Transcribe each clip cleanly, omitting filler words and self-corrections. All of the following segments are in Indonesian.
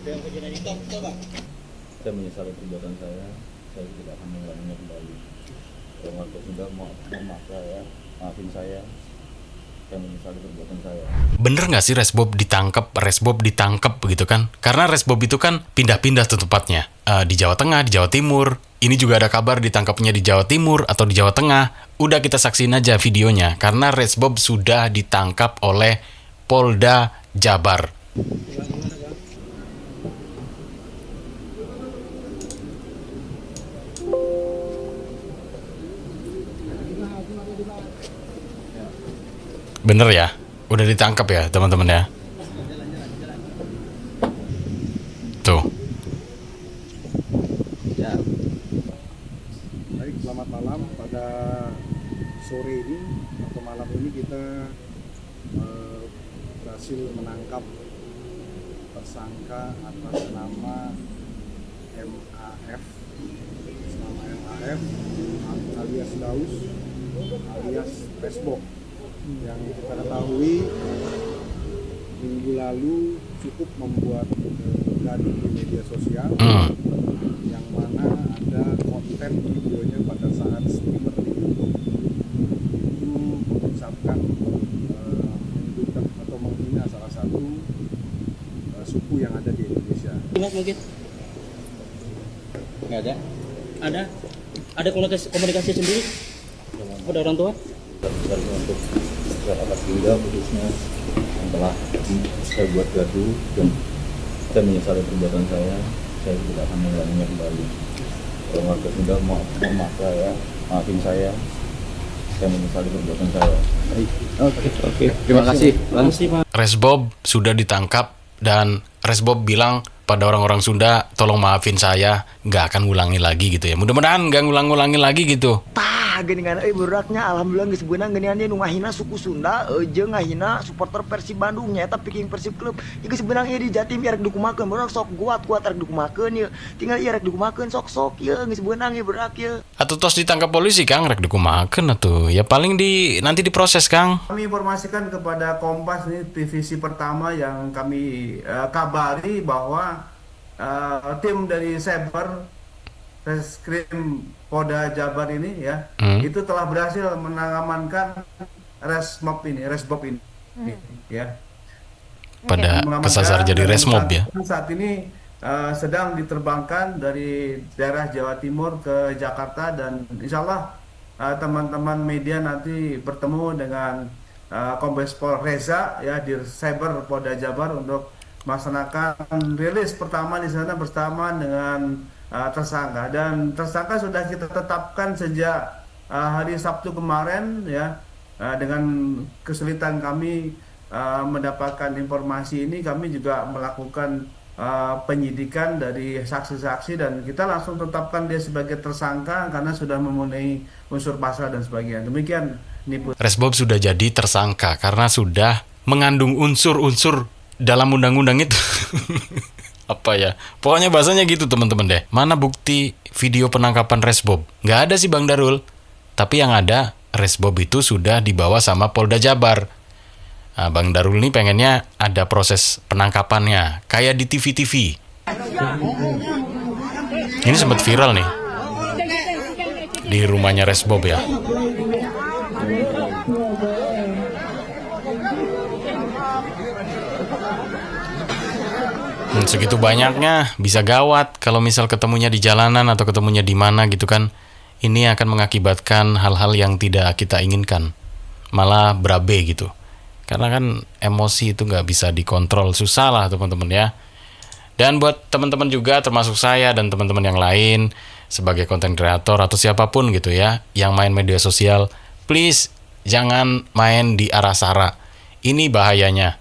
Saya menyesali perbuatan saya tidak akan mengulanginya kembali. Kalau warga Sunda mohon maaf ya, maafin saya menyesali perbuatan saya. Bener nggak sih Resbob ditangkap begitu kan? Karena Resbob itu kan pindah-pindah tuh tempatnya. Di Jawa Tengah, di Jawa Timur. Ini juga ada kabar ditangkapnya di Jawa Timur atau di Jawa Tengah. Udah kita saksiin aja videonya. Karena Resbob sudah ditangkap oleh Polda Jabar. Bener ya? Udah ditangkap ya teman-teman ya? Tuh. Ya. Baik, selamat malam. Pada sore ini atau malam ini kita berhasil menangkap tersangka atas nama MAF. Alias Daus alias Resbob, yang kita ketahui minggu lalu cukup membuat gaduh di media sosial, yang mana ada konten videonya pada saat streamer di YouTube itu mengucapkan menyudutkan atau menghina salah satu suku yang ada di Indonesia. Mungkin nggak ada? Ada komunikasi sendiri pada orang tua? Dan untuk masyarakat Sunda khususnya yang telah saya buat gaduh, dan saya menyesali perbuatan saya tidak akan mengulanginya kembali. Kalau warga Sunda mohon maaf ya, maafin saya menyesali perbuatan saya. Oke. Terima kasih. Resbob sudah ditangkap dan Resbob bilang pada orang-orang Sunda, tolong maafin saya, nggak akan ngulangi lagi gitu ya. Mudah-mudahan nggak ngulang-ngulangi lagi gitu. Geningan beratnya alhamdulillah geus beunang geuningan dia nu ngahina suku Sunda jeung ngahina supporter Persib Bandung nya eta pikeun Persib klub. Ieu geus beunang ieu di Jatim rek dukumakeun, beurang sok kuat rek dukumakeun ieu. Tinggal ieu rek dukumakeun sok-sok ieu geus beunang ieu berak ieu. Atau tos ditangkap polisi Kang rek dikumakeun atuh. Ya paling nanti diproses Kang. Kami informasikan kepada Kompas, ini divisi pertama yang kami kabari bahwa tim dari Cyber Reskrim Polda Jabar ini ya, itu telah berhasil mengamankan Resbob ini ya. Pada kesasar jadi Resmob ya. Saat ini sedang diterbangkan dari daerah Jawa Timur ke Jakarta, dan insya Allah teman-teman media nanti bertemu dengan Kombes Pol Reza ya di Cyber Polda Jabar untuk melaksanakan rilis pertama di sana bersama dengan tersangka, dan tersangka sudah kita tetapkan sejak hari Sabtu kemarin ya. Dengan kesulitan kami mendapatkan informasi ini, kami juga melakukan penyidikan dari saksi-saksi dan kita langsung tetapkan dia sebagai tersangka karena sudah memenuhi unsur pasal dan sebagainya. Demikian Nipu. Resbob sudah jadi tersangka karena sudah mengandung unsur-unsur dalam undang-undang itu. Apa ya? Pokoknya bahasanya gitu teman-teman deh. Mana bukti video penangkapan Resbob? Nggak ada sih Bang Darul. Tapi yang ada, Resbob itu sudah dibawa sama Polda Jabar. Nah, Bang Darul ini pengennya ada proses penangkapannya. Kayak di TV-TV. Ini sempat viral nih. Di rumahnya Resbob ya. Segitu banyaknya bisa gawat kalau misal ketemunya di jalanan atau ketemunya di mana gitu kan. Ini akan mengakibatkan hal-hal yang tidak kita inginkan, malah berabe gitu. Karena kan emosi itu nggak bisa dikontrol, susah lah teman-teman ya. Dan buat teman-teman juga termasuk saya dan teman-teman yang lain sebagai konten kreator atau siapapun gitu ya yang main media sosial, please jangan main di arah sara. Ini bahayanya.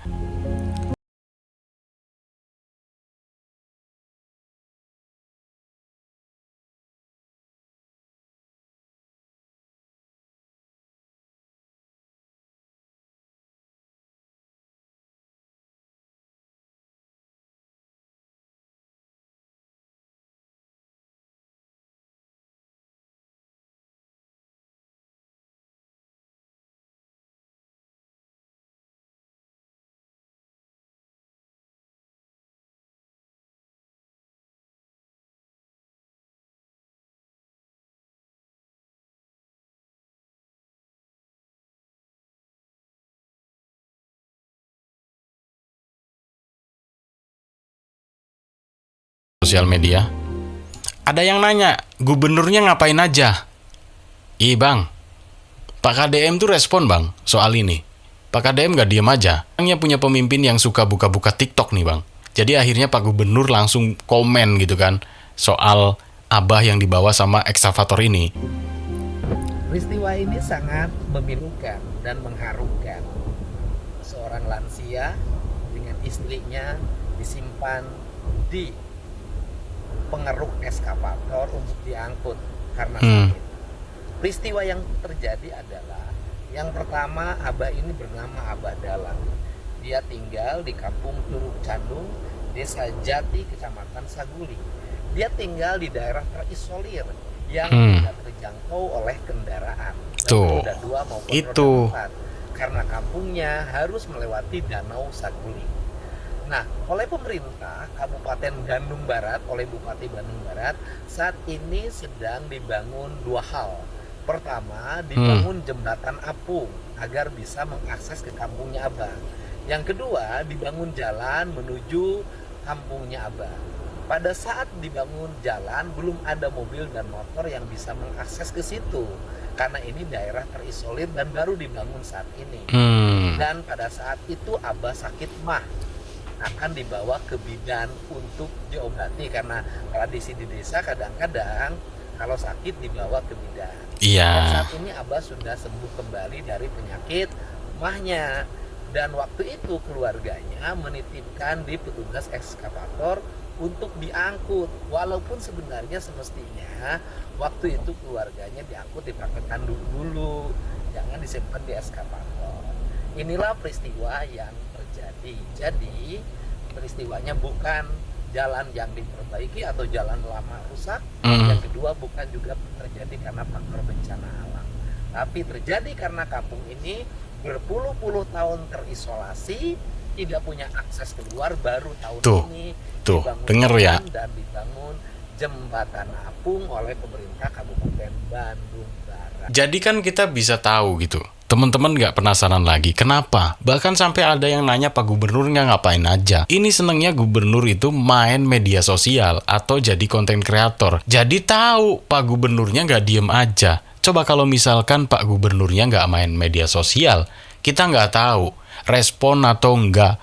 sosial media. Ada yang nanya, gubernurnya ngapain aja? Bang, Pak KDM tuh respon bang soal ini. Pak KDM gak diem aja. Orangnya punya pemimpin yang suka buka-buka TikTok nih bang. Jadi akhirnya Pak Gubernur langsung komen gitu kan soal Abah yang dibawa sama ekskavator ini. Peristiwa ini sangat memilukan dan mengharukan. Seorang lansia dengan istrinya disimpan di pengeruk ekskavator untuk diangkut karena sakit. Peristiwa yang terjadi adalah yang pertama, Abah ini bernama Abah Dalang. Dia tinggal di kampung Curug Candung, Desa Jati, Kecamatan Saguling. Dia tinggal di daerah terisolir yang tidak terjangkau oleh kendaraan, Tuh, roda 2 maupun itu. roda 4, karena kampungnya harus melewati Danau Saguling. Nah, oleh pemerintah Kabupaten Bandung Barat, oleh Bupati Bandung Barat, saat ini sedang dibangun 2 hal. Pertama, dibangun jembatan apung agar bisa mengakses ke kampungnya Abah. Yang kedua, dibangun jalan menuju kampungnya Abah. Pada saat dibangun jalan, belum ada mobil dan motor yang bisa mengakses ke situ. Karena ini daerah terisolir dan baru dibangun saat ini. Dan pada saat itu Abah sakit mah, akan dibawa ke bidan untuk diobati. Karena tradisi di desa kadang-kadang kalau sakit dibawa ke bidan. Iya. Dan saat ini Abah sudah sembuh kembali dari penyakit mahnya. Dan waktu itu keluarganya menitipkan di petugas ekskavator untuk diangkut. Walaupun sebenarnya semestinya waktu itu keluarganya diangkut dipakai tanduk dulu, jangan disimpan di ekskavator. Inilah peristiwa yang terjadi. Jadi peristiwanya bukan jalan yang diperbaiki atau jalan lama rusak. Yang kedua bukan juga terjadi karena faktor bencana alam, tapi terjadi karena kampung ini berpuluh-puluh tahun terisolasi, tidak punya akses keluar. Baru tahun ini dibangun denger ya, dan dibangun jembatan apung oleh pemerintah Kabupaten Bandung Barat. Jadi kan kita bisa tahu gitu. Teman-teman nggak penasaran lagi, kenapa? Bahkan sampai ada yang nanya Pak Gubernur nggak ngapain aja. Ini senengnya Gubernur itu main media sosial atau jadi konten kreator. Jadi tahu Pak Gubernurnya nggak diem aja. Coba kalau misalkan Pak Gubernurnya nggak main media sosial, kita nggak tahu respon atau enggak